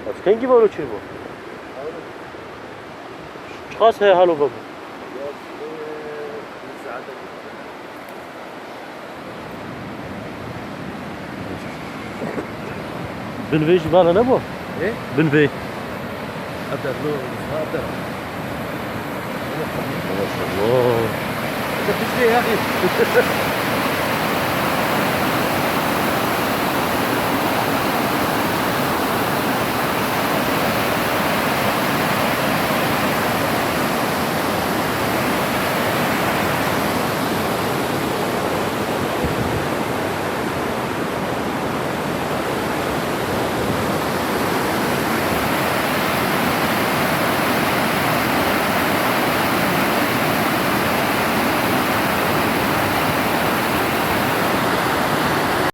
از کنگی بارو چی بود؟ چقدر هی حالو بابا؟ بنویش بالا نبود؟ ايه؟ بنوی ابدا له ابدا ما شاء الله انت بتشتري يا اخي